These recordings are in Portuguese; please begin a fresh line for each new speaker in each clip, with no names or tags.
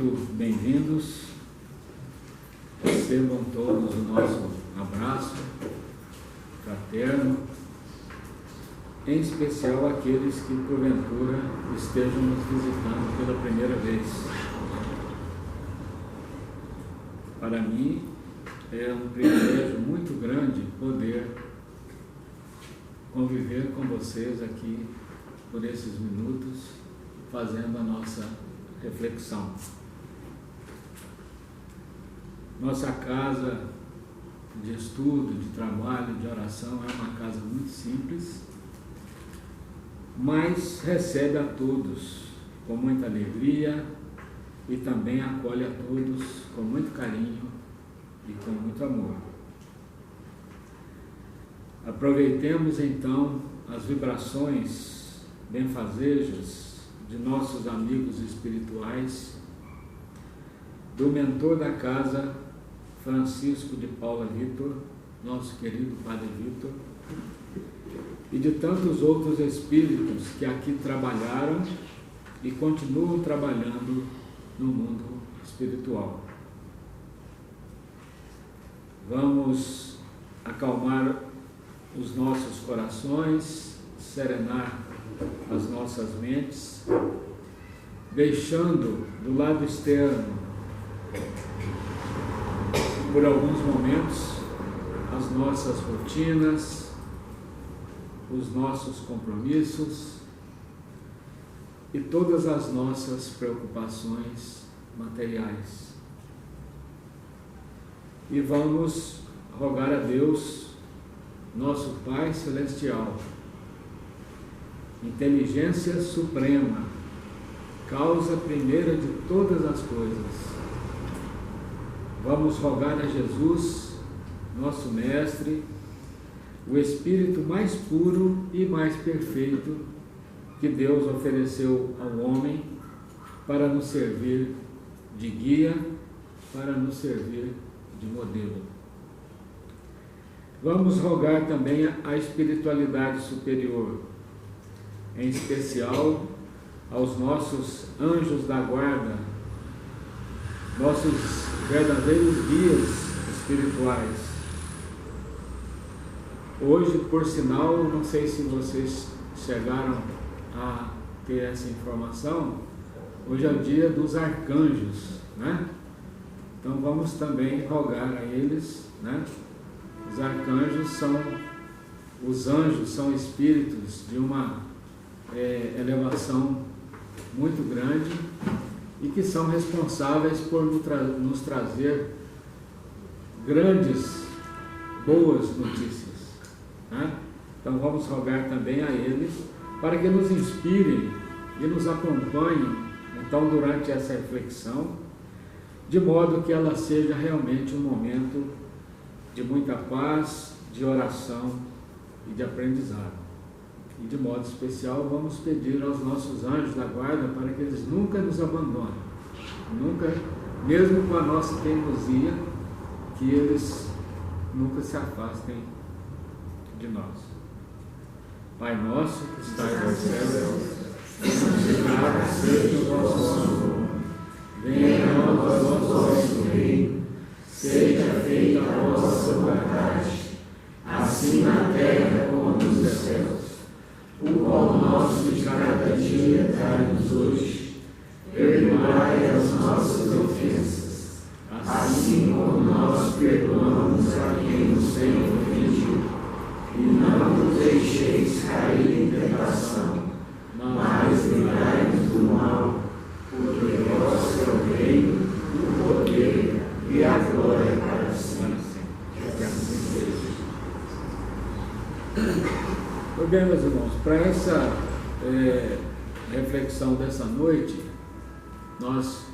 muito bem-vindos. Recebam todos o nosso abraço fraterno, em especial aqueles que porventura estejam nos visitando pela primeira vez. Para mim é um privilégio muito grande poder conviver com vocês aqui por esses minutos, fazendo a nossa reflexão. Nossa casa de estudo, de trabalho, de oração é uma casa muito simples, mas recebe a todos com muita alegria e também acolhe a todos com muito carinho e com muito amor. Aproveitemos então as vibrações benfazejas de nossos amigos espirituais, do mentor da casa, Francisco de Paula Vitor, nosso querido Padre Vitor, e de tantos outros espíritos que aqui trabalharam e continuam trabalhando no mundo espiritual. Vamos acalmar os nossos corações, serenar as nossas mentes, deixando do lado externo, por alguns momentos, as nossas rotinas, os nossos compromissos e todas as nossas preocupações materiais. E vamos rogar a Deus, nosso Pai Celestial, inteligência suprema, causa primeira de todas as coisas. Vamos rogar a Jesus, nosso Mestre, o Espírito mais puro e mais perfeito que Deus ofereceu ao homem para nos servir de guia, para nos servir de modelo. Vamos rogar também a espiritualidade superior, em especial aos nossos anjos da guarda, nossos verdadeiros guias espirituais. Hoje, por sinal, não sei se vocês chegaram a ter essa informação, hoje é o dia dos arcanjos, né? Então vamos também rogar a eles, né? Os arcanjos os anjos são espíritos de uma elevação muito grande e que são responsáveis por nos trazer grandes, boas notícias, né? Então vamos rogar também a eles para que nos inspirem e nos acompanhem então durante essa reflexão, de modo que ela seja realmente um momento de muita paz, de oração e de aprendizado. E de modo especial vamos pedir aos nossos anjos da guarda para que eles nunca nos abandonem, nunca, mesmo com a nossa teimosia, que eles nunca se afastem de nós. Pai nosso que estais nos céus, santificado seja o vosso nome, venha a nós o vosso reino, seja feita a vossa vontade, assim na terra como nos céus. O pão nosso de cada dia dai-nos hoje, perdoai as nossas ofensas, assim como nós perdoamos a quem nos tem ofendido, e não nos deixeis cair em tentação, mas livrai-nos do mal, porque vosso é o reino, o poder e a glória para sempre. Que assim seja. Muito bem, meus irmãos, para essa reflexão dessa noite, nós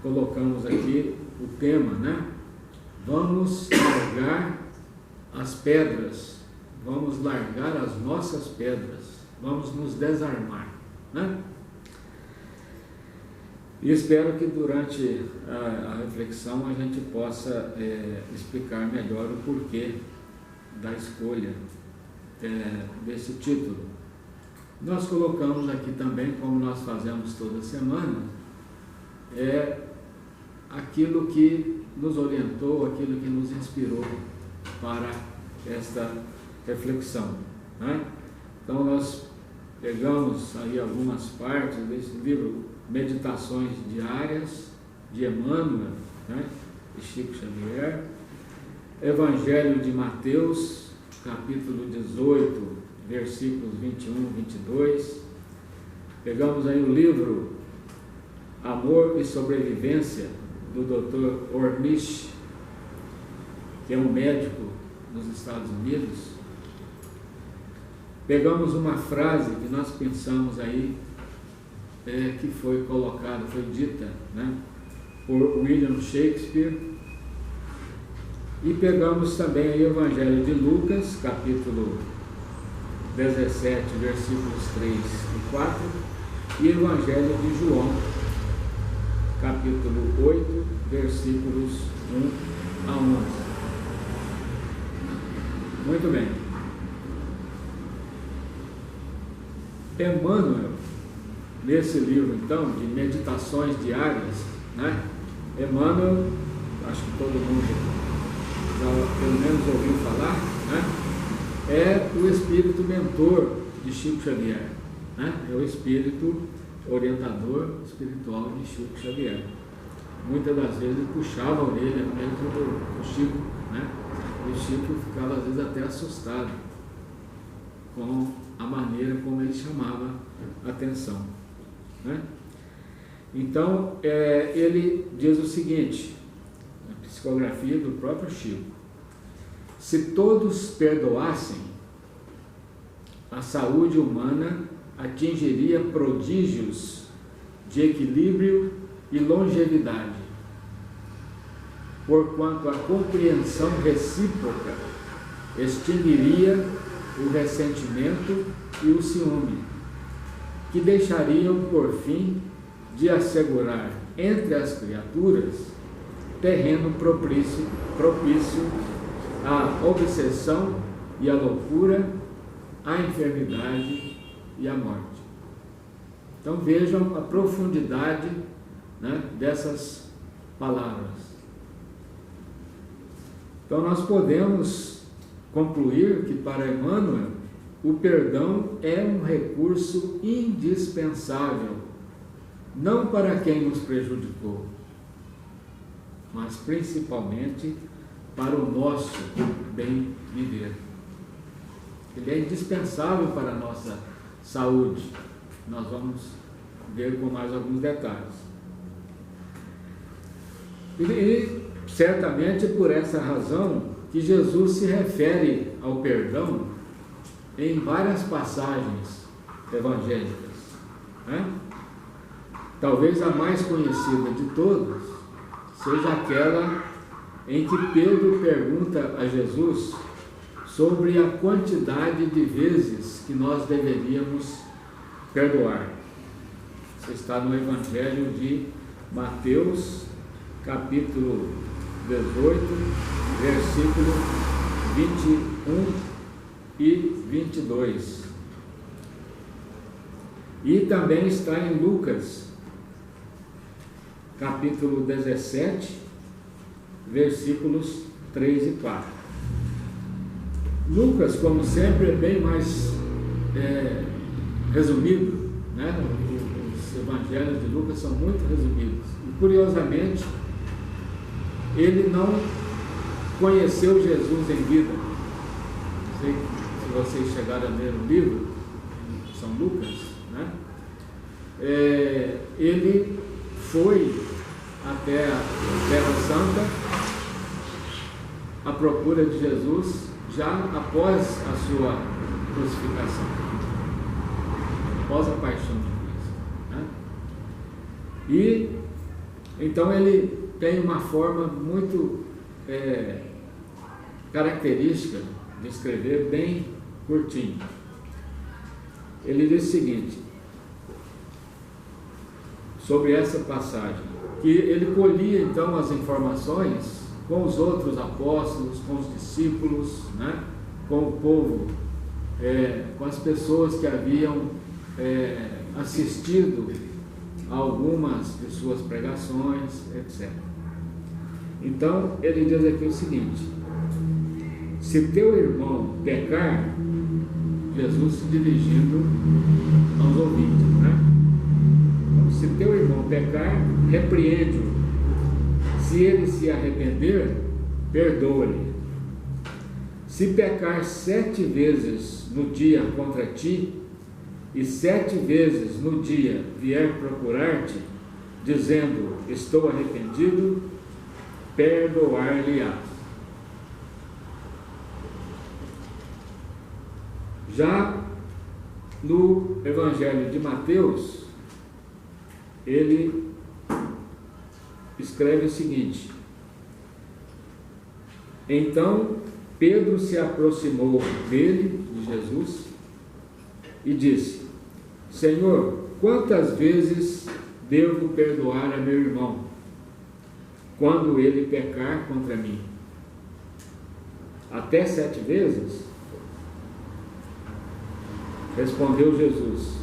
colocamos aqui o tema, né? Vamos largar as pedras, vamos largar as nossas pedras, vamos nos desarmar, né? E espero que durante a reflexão a gente possa explicar melhor o porquê da escolha desse título. Nós colocamos aqui também, como nós fazemos toda semana, aquilo que nos orientou, aquilo que nos inspirou para esta reflexão, né? Então nós pegamos aí algumas partes desse livro, Meditações Diárias, de Emmanuel, né? De Chico Xavier, Evangelho de Mateus, capítulo 18, versículos 21 e 22. Pegamos aí o livro Amor e Sobrevivência, do Dr. Ornish, que é um médico nos Estados Unidos. Pegamos uma frase que nós pensamos aí, que foi colocada, foi dita, né, por William Shakespeare. E pegamos também aí o Evangelho de Lucas, capítulo 17, versículos 3 e 4, e o Evangelho de João, capítulo 8, versículos 1 a 11. Muito bem. Emmanuel, nesse livro, então, de Meditações Diárias, né? Emmanuel, acho que todo mundo já pelo menos ouviu falar, né? É o espírito mentor de Chico Xavier, né? É o espírito orientador espiritual de Chico Xavier. Muitas das vezes puxava a orelha mesmo do Chico, né? E o Chico ficava às vezes até assustado com a maneira como ele chamava a atenção, né? Então, ele diz o seguinte, na psicografia do próprio Chico: se todos perdoassem, a saúde humana atingiria prodígios de equilíbrio e longevidade, porquanto a compreensão recíproca extinguiria o ressentimento e o ciúme, que deixariam por fim de assegurar entre as criaturas terreno propício à obsessão e à loucura, à enfermidade e à morte. Então vejam a profundidade, né, dessas palavras. Então nós podemos concluir que para Emmanuel o perdão é um recurso indispensável, não para quem nos prejudicou, mas principalmente para o nosso bem viver. Ele é indispensável para a nossa saúde. Nós vamos ver com mais alguns detalhes. E certamente é por essa razão que Jesus se refere ao perdão em várias passagens evangélicas, né? Talvez a mais conhecida de todas seja aquela em que Pedro pergunta a Jesus sobre a quantidade de vezes que nós deveríamos perdoar. Isso está no Evangelho de Mateus, capítulo 18, versículo 21 e 22. E também está em Lucas, capítulo 17, versículos 3 e 4. Lucas, como sempre, é bem mais resumido, né? Os evangelhos de Lucas são muito resumidos. E, curiosamente, ele não conheceu Jesus em vida. Não sei se vocês chegaram a ler o livro, São Lucas, né? Ele foi até a Terra Santa à procura de Jesus já após a sua crucificação, após a paixão de Cristo, né? E então ele tem uma forma muito característica de escrever, bem curtinho. Ele diz o seguinte sobre essa passagem, que ele colhia então as informações com os outros apóstolos, com os discípulos, né? Com o povo, com as pessoas que haviam assistido algumas de suas pregações, etc. Então, ele diz aqui o seguinte: se teu irmão pecar, Jesus se dirigindo aos ouvintes, né? Então, se teu irmão pecar, repreende-o. Se ele se arrepender, perdoa-lhe. Se pecar 7 vezes no dia contra ti, e 7 vezes no dia vier procurar-te, dizendo, estou arrependido, perdoar-lhe-á. Já no Evangelho de Mateus, ele escreve o seguinte: então Pedro se aproximou dele, de Jesus, e disse, Senhor, quantas vezes devo perdoar a meu irmão, quando ele pecar contra mim? Até 7 vezes? Respondeu Jesus,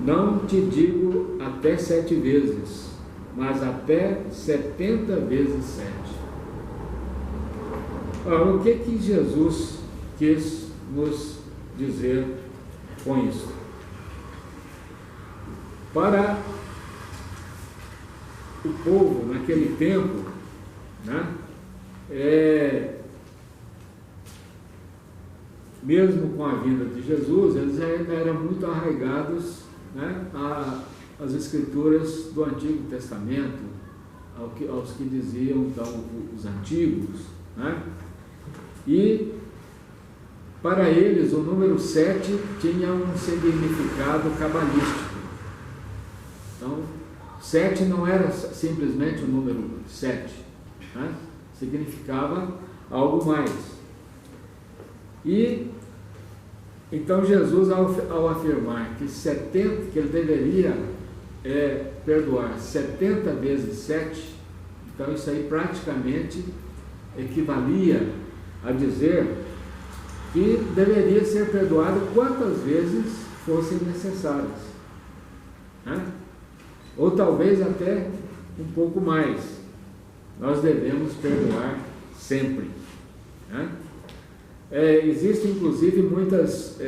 não te digo até 7 vezes, mas até 70 vezes 7. O que Jesus quis nos dizer com isso? Para o povo naquele tempo, né, mesmo com a vinda de Jesus, eles ainda eram muito arraigados, né, às escrituras do Antigo Testamento, aos que diziam então os antigos, né? E para eles o número 7 tinha um significado cabalístico. Então, 7 não era simplesmente o número 7, né? Significava algo mais. E então Jesus, ao afirmar que ele deveria perdoar 70 vezes 7, então isso aí praticamente equivalia a dizer que deveria ser perdoado quantas vezes fossem necessárias, né? Ou talvez até um pouco mais. Nós devemos perdoar sempre, né? Existem inclusive muitas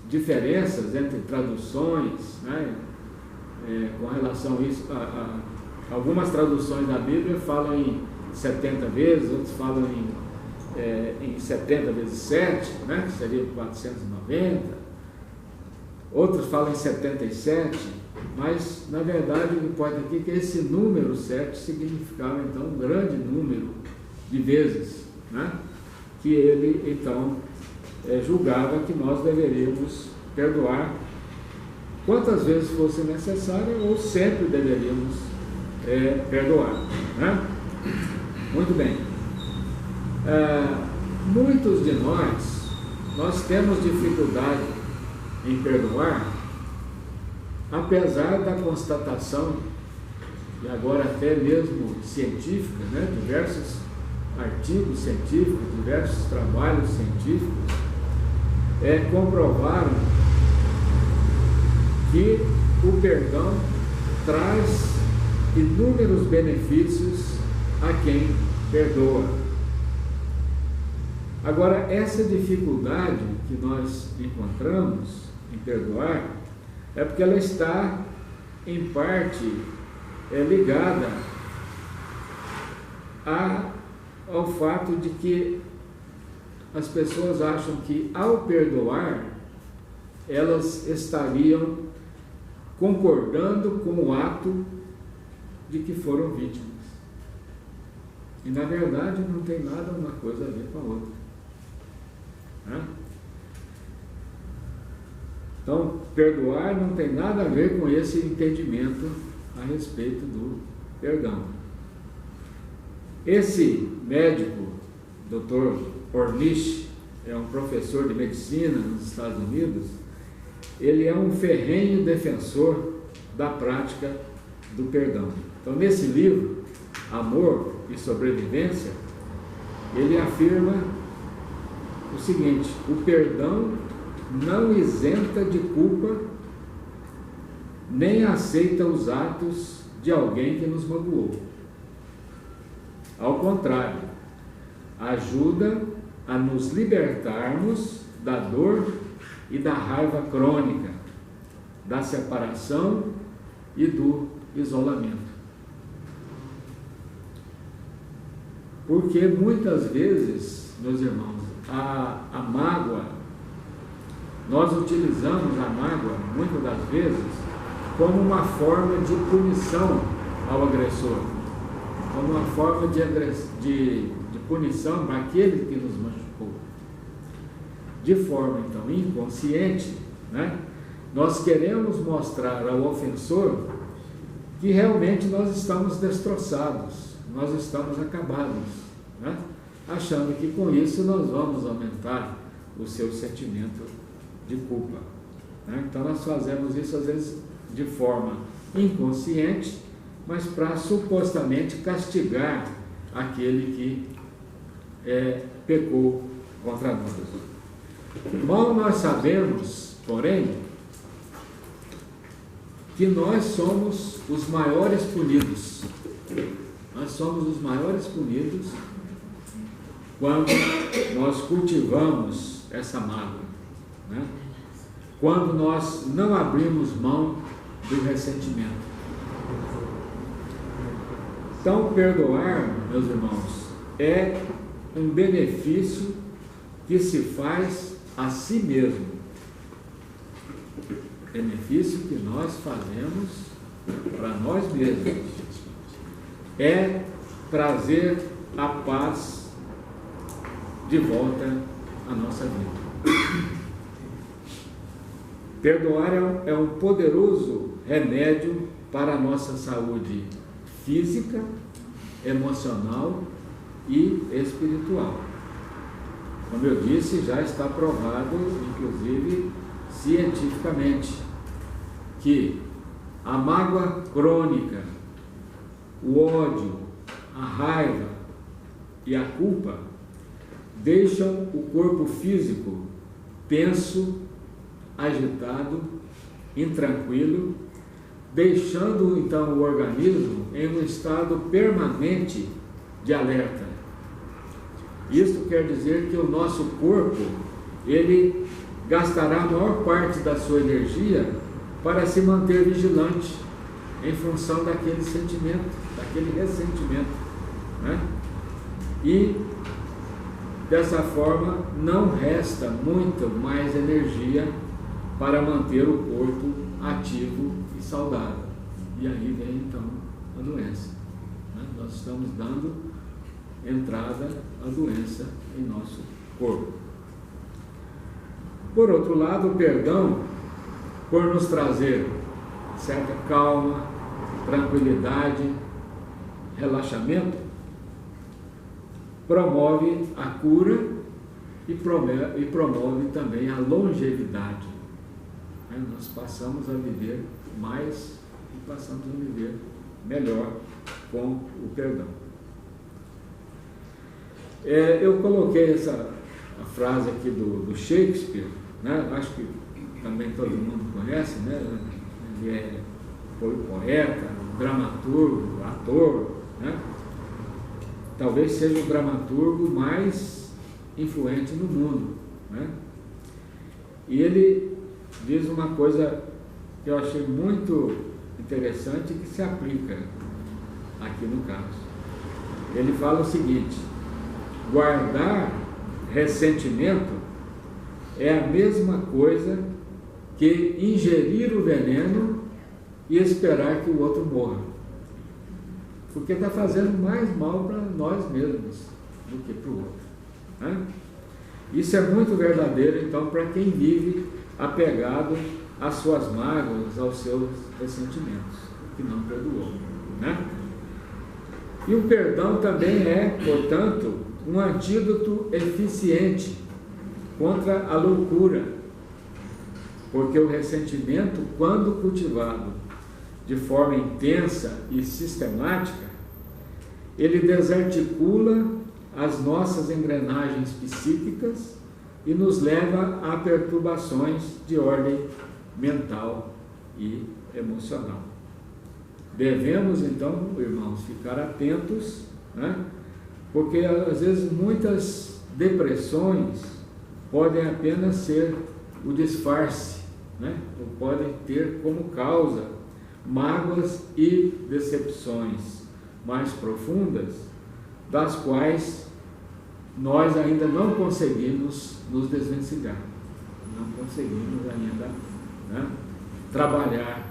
diferenças entre traduções, né, com relação a isso. Algumas traduções da Bíblia falam em 70 vezes, outros falam em 70 vezes 7, né, que seria 490, outros falam em 77, mas na verdade o que importa aqui é que esse número 7 significava então um grande número de vezes, né, que ele então julgava que nós deveríamos perdoar quantas vezes fosse necessário, ou sempre deveríamos perdoar, né? Muito bem. Muitos de nós temos dificuldade em perdoar, apesar da constatação, e agora até mesmo científica, né? Diversos artigos científicos, diversos trabalhos científicos comprovaram que o perdão traz inúmeros benefícios a quem perdoa. Agora, essa dificuldade que nós encontramos em perdoar é porque ela está, em parte, ligada ao fato de que as pessoas acham que, ao perdoar, elas estariam concordando com o ato de que foram vítimas. E, na verdade, não tem nada uma coisa a ver com a outra, né? Então, perdoar não tem nada a ver com esse entendimento a respeito do perdão. Esse médico, Dr. Ornish, é um professor de medicina nos Estados Unidos. Ele é um ferrenho defensor da prática do perdão. Então, nesse livro, Amor e Sobrevivência, ele afirma o seguinte: o perdão não isenta de culpa nem aceita os atos de alguém que nos magoou. Ao contrário, ajuda a nos libertarmos da dor e da raiva crônica, da separação e do isolamento. Porque muitas vezes, meus irmãos, a mágoa, nós utilizamos a mágoa, muitas das vezes, como uma forma de punição ao agressor, como uma forma de punição para aquele que nos machucou. De forma, então, inconsciente, né? Nós queremos mostrar ao ofensor que realmente nós estamos destroçados, nós estamos acabados, né? Achando que com isso nós vamos aumentar o seu sentimento de culpa, né? Então nós fazemos isso às vezes de forma inconsciente, mas para supostamente castigar aquele que pecou contra nós. Mal nós sabemos, porém, que nós somos os maiores punidos. Nós somos os maiores punidos quando nós cultivamos essa mágoa, né? Quando nós não abrimos mão do ressentimento. Então, perdoar, meus irmãos, é um benefício que se faz a si mesmo. Benefício que nós fazemos para nós mesmos. É trazer a paz de volta à nossa vida. Perdoar é um poderoso remédio para a nossa saúde física, emocional e espiritual. Como eu disse, já está provado, inclusive cientificamente, que a mágoa crônica, o ódio, a raiva e a culpa deixam o corpo físico tenso, agitado, intranquilo, deixando então o organismo em um estado permanente de alerta. Isto quer dizer que o nosso corpo, ele gastará a maior parte da sua energia para se manter vigilante em função daquele sentimento, daquele ressentimento, né? E dessa forma não resta muito mais energia para manter o corpo ativo e saudável. E aí vem então a doença, né? Nós estamos dando entrada à doença em nosso corpo. Por outro lado, o perdão, por nos trazer certa calma, tranquilidade, relaxamento, promove a cura e promove também a longevidade. Nós passamos a viver mais e passamos a viver melhor com o perdão. Eu coloquei a frase aqui do Shakespeare, né? Acho que também todo mundo conhece, né? Ele foi poeta, dramaturgo, ator, né? Talvez seja o dramaturgo mais influente no mundo, né? E ele diz uma coisa que eu achei muito interessante e que se aplica aqui no caso. Ele fala o seguinte: guardar ressentimento é a mesma coisa que ingerir o veneno e esperar que o outro morra, porque está fazendo mais mal para nós mesmos do que para o outro, né? Isso é muito verdadeiro, então, para quem vive apegado às suas mágoas, aos seus ressentimentos, que não perdoou, né? E o perdão também é, portanto, um antídoto eficiente contra a loucura, porque o ressentimento, quando cultivado de forma intensa e sistemática, ele desarticula as nossas engrenagens psíquicas e nos leva a perturbações de ordem mental e emocional. Devemos, então, irmãos, ficar atentos, né? Porque às vezes muitas depressões podem apenas ser o disfarce, né? Ou podem ter como causa mágoas e decepções mais profundas, das quais nós ainda não conseguimos nos desvencilhar, não conseguimos ainda, né, trabalhar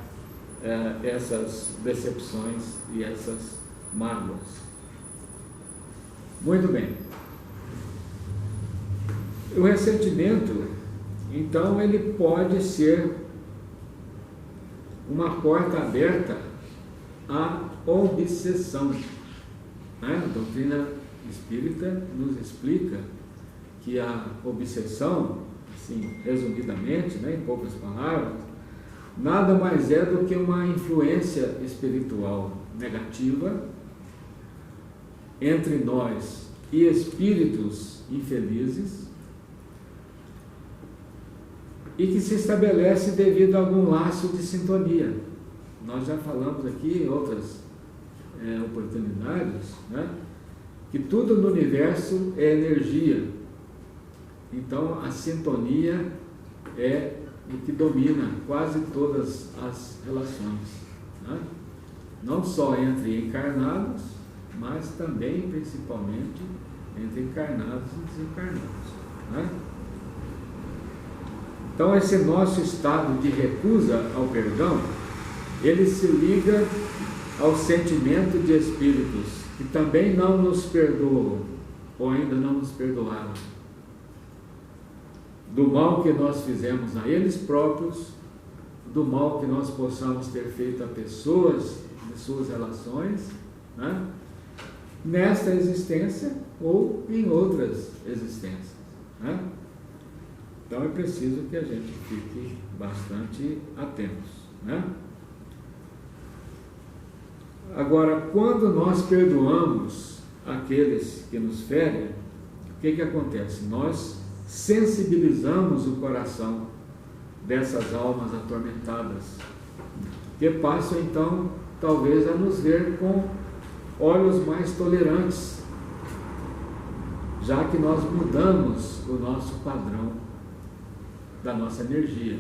essas decepções e essas mágoas. Muito bem. O ressentimento, então, ele pode ser uma porta aberta à obsessão, né? A doutrina espírita nos explica que a obsessão, assim, resumidamente, né, em poucas palavras, nada mais é do que uma influência espiritual negativa entre nós e espíritos infelizes, e que se estabelece devido a algum laço de sintonia. Nós já falamos aqui em outras oportunidades, né, que tudo no universo é energia. Então a sintonia é o que domina quase todas as relações, né? Não só entre encarnados, mas também, principalmente, entre encarnados e desencarnados, né? Então esse nosso estado de recusa ao perdão, ele se liga ao sentimento de espíritos que também não nos perdoam, ou ainda não nos perdoaram, do mal que nós fizemos a eles próprios, do mal que nós possamos ter feito a pessoas de suas relações, né, nesta existência ou em outras existências, né? Então é preciso que a gente fique bastante atentos, né? Agora, quando nós perdoamos aqueles que nos ferem, o que acontece? Nós sensibilizamos o coração dessas almas atormentadas, que passam então talvez a nos ver com olhos mais tolerantes, já que nós mudamos o nosso padrão da nossa energia.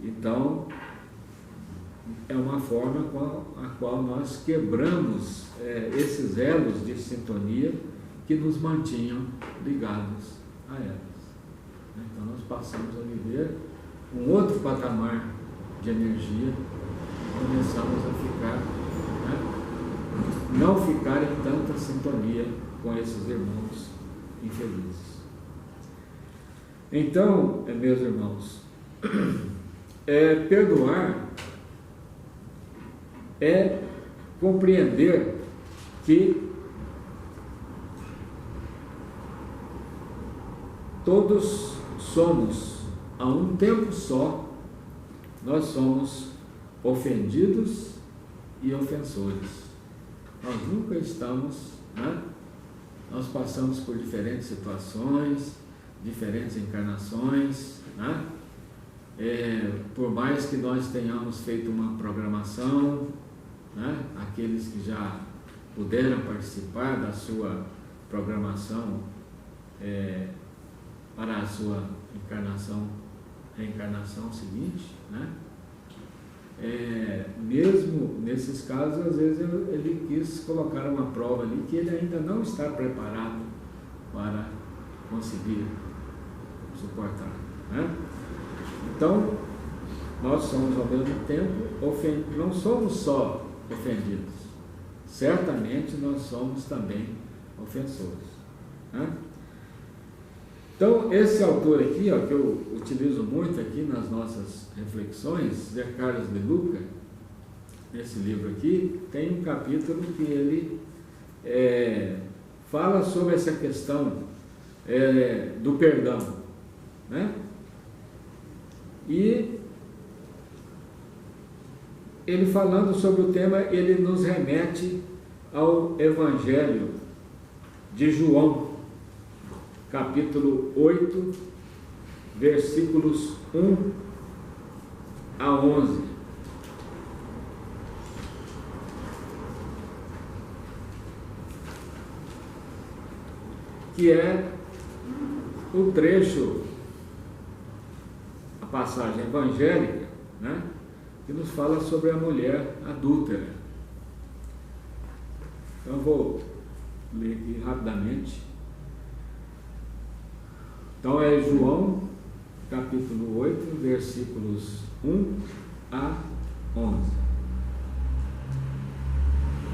Então é uma forma com a qual nós quebramos esses elos de sintonia que nos mantinham ligados a elas. Então nós passamos a viver um outro patamar de energia, começamos a ficar, né, não ficar em tanta sintonia com esses irmãos infelizes. Então, meus irmãos, perdoar é compreender que todos somos, a um tempo só, nós somos ofendidos e ofensores. Nós nunca estamos, né? Nós passamos por diferentes situações, diferentes encarnações, né? Por mais que nós tenhamos feito uma programação, né? Aqueles que já puderam participar da sua programação para a sua reencarnação seguinte, né? Mesmo nesses casos, às vezes ele quis colocar uma prova ali que ele ainda não está preparado para conseguir suportar, né? Então, nós somos ao mesmo tempo não somos só ofendidos, certamente nós somos também ofensores, né? Então, esse autor aqui, ó, que eu utilizo muito aqui nas nossas reflexões, Zé Carlos de Luca, nesse livro aqui, tem um capítulo que ele fala sobre essa questão do perdão, né? E ele falando sobre o tema, ele nos remete ao Evangelho de João, capítulo 8, versículos 1 a 11. Que é o trecho, a passagem evangélica, né, que nos fala sobre a mulher adúltera. Então eu vou ler aqui rapidamente. Então é João, capítulo 8, versículos 1 a 11.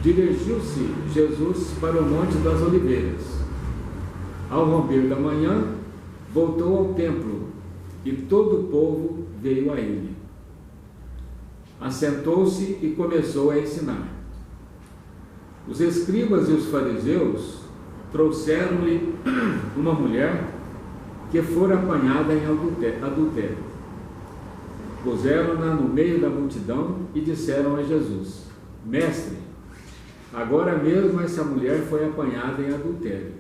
Dirigiu-se Jesus para o Monte das Oliveiras. Ao romper da manhã, voltou ao templo, e todo o povo veio a ele. Assentou-se e começou a ensinar. Os escribas e os fariseus trouxeram-lhe uma mulher que fora apanhada em adultério. Puseram-na no meio da multidão e disseram a Jesus: Mestre, agora mesmo essa mulher foi apanhada em adultério.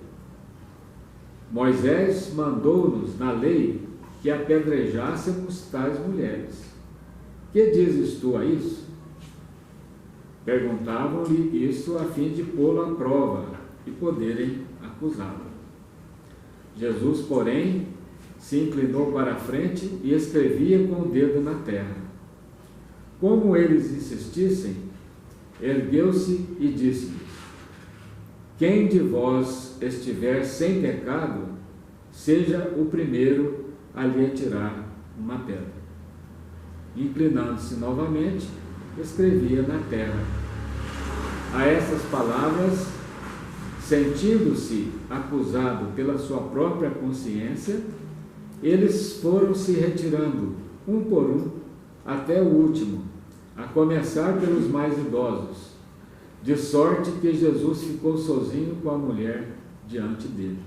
Moisés mandou-nos na lei que apedrejássemos tais mulheres. Que dizes tu a isso? Perguntavam-lhe isso a fim de pô-lo à prova e poderem acusá-lo. Jesus, porém, se inclinou para a frente e escrevia com o dedo na terra. Como eles insistissem, ergueu-se e disse-lhes: Quem de vós estiver sem pecado, seja o primeiro a lhe atirar uma pedra. Inclinando-se novamente, escrevia na terra. A essas palavras, sentindo-se acusado pela sua própria consciência, eles foram se retirando, um por um, até o último, a começar pelos mais idosos, de sorte que Jesus ficou sozinho com a mulher diante dele.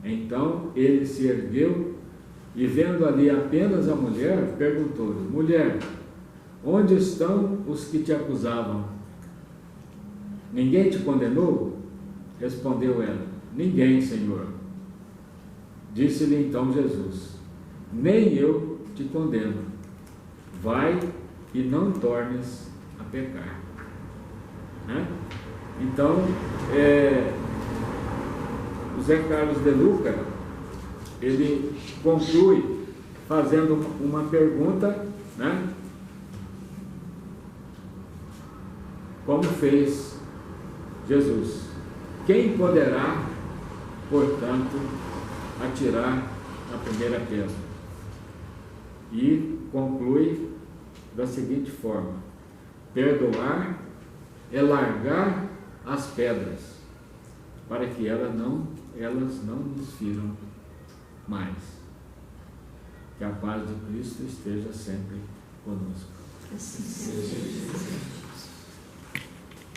Então ele se ergueu e, vendo ali apenas a mulher, perguntou-lhe: Mulher, onde estão os que te acusavam? Ninguém te condenou? Respondeu ela: Ninguém, Senhor. Disse-lhe então Jesus: Nem eu te condeno. Vai e não tornes a pecar. Né? Então, o Zé Carlos de Luca, ele conclui fazendo uma pergunta, né? Como fez Jesus: quem poderá, portanto, atirar a primeira pedra? E conclui da seguinte forma: perdoar é largar as pedras, para que elas não nos firam mais. Que a paz de Cristo esteja sempre conosco.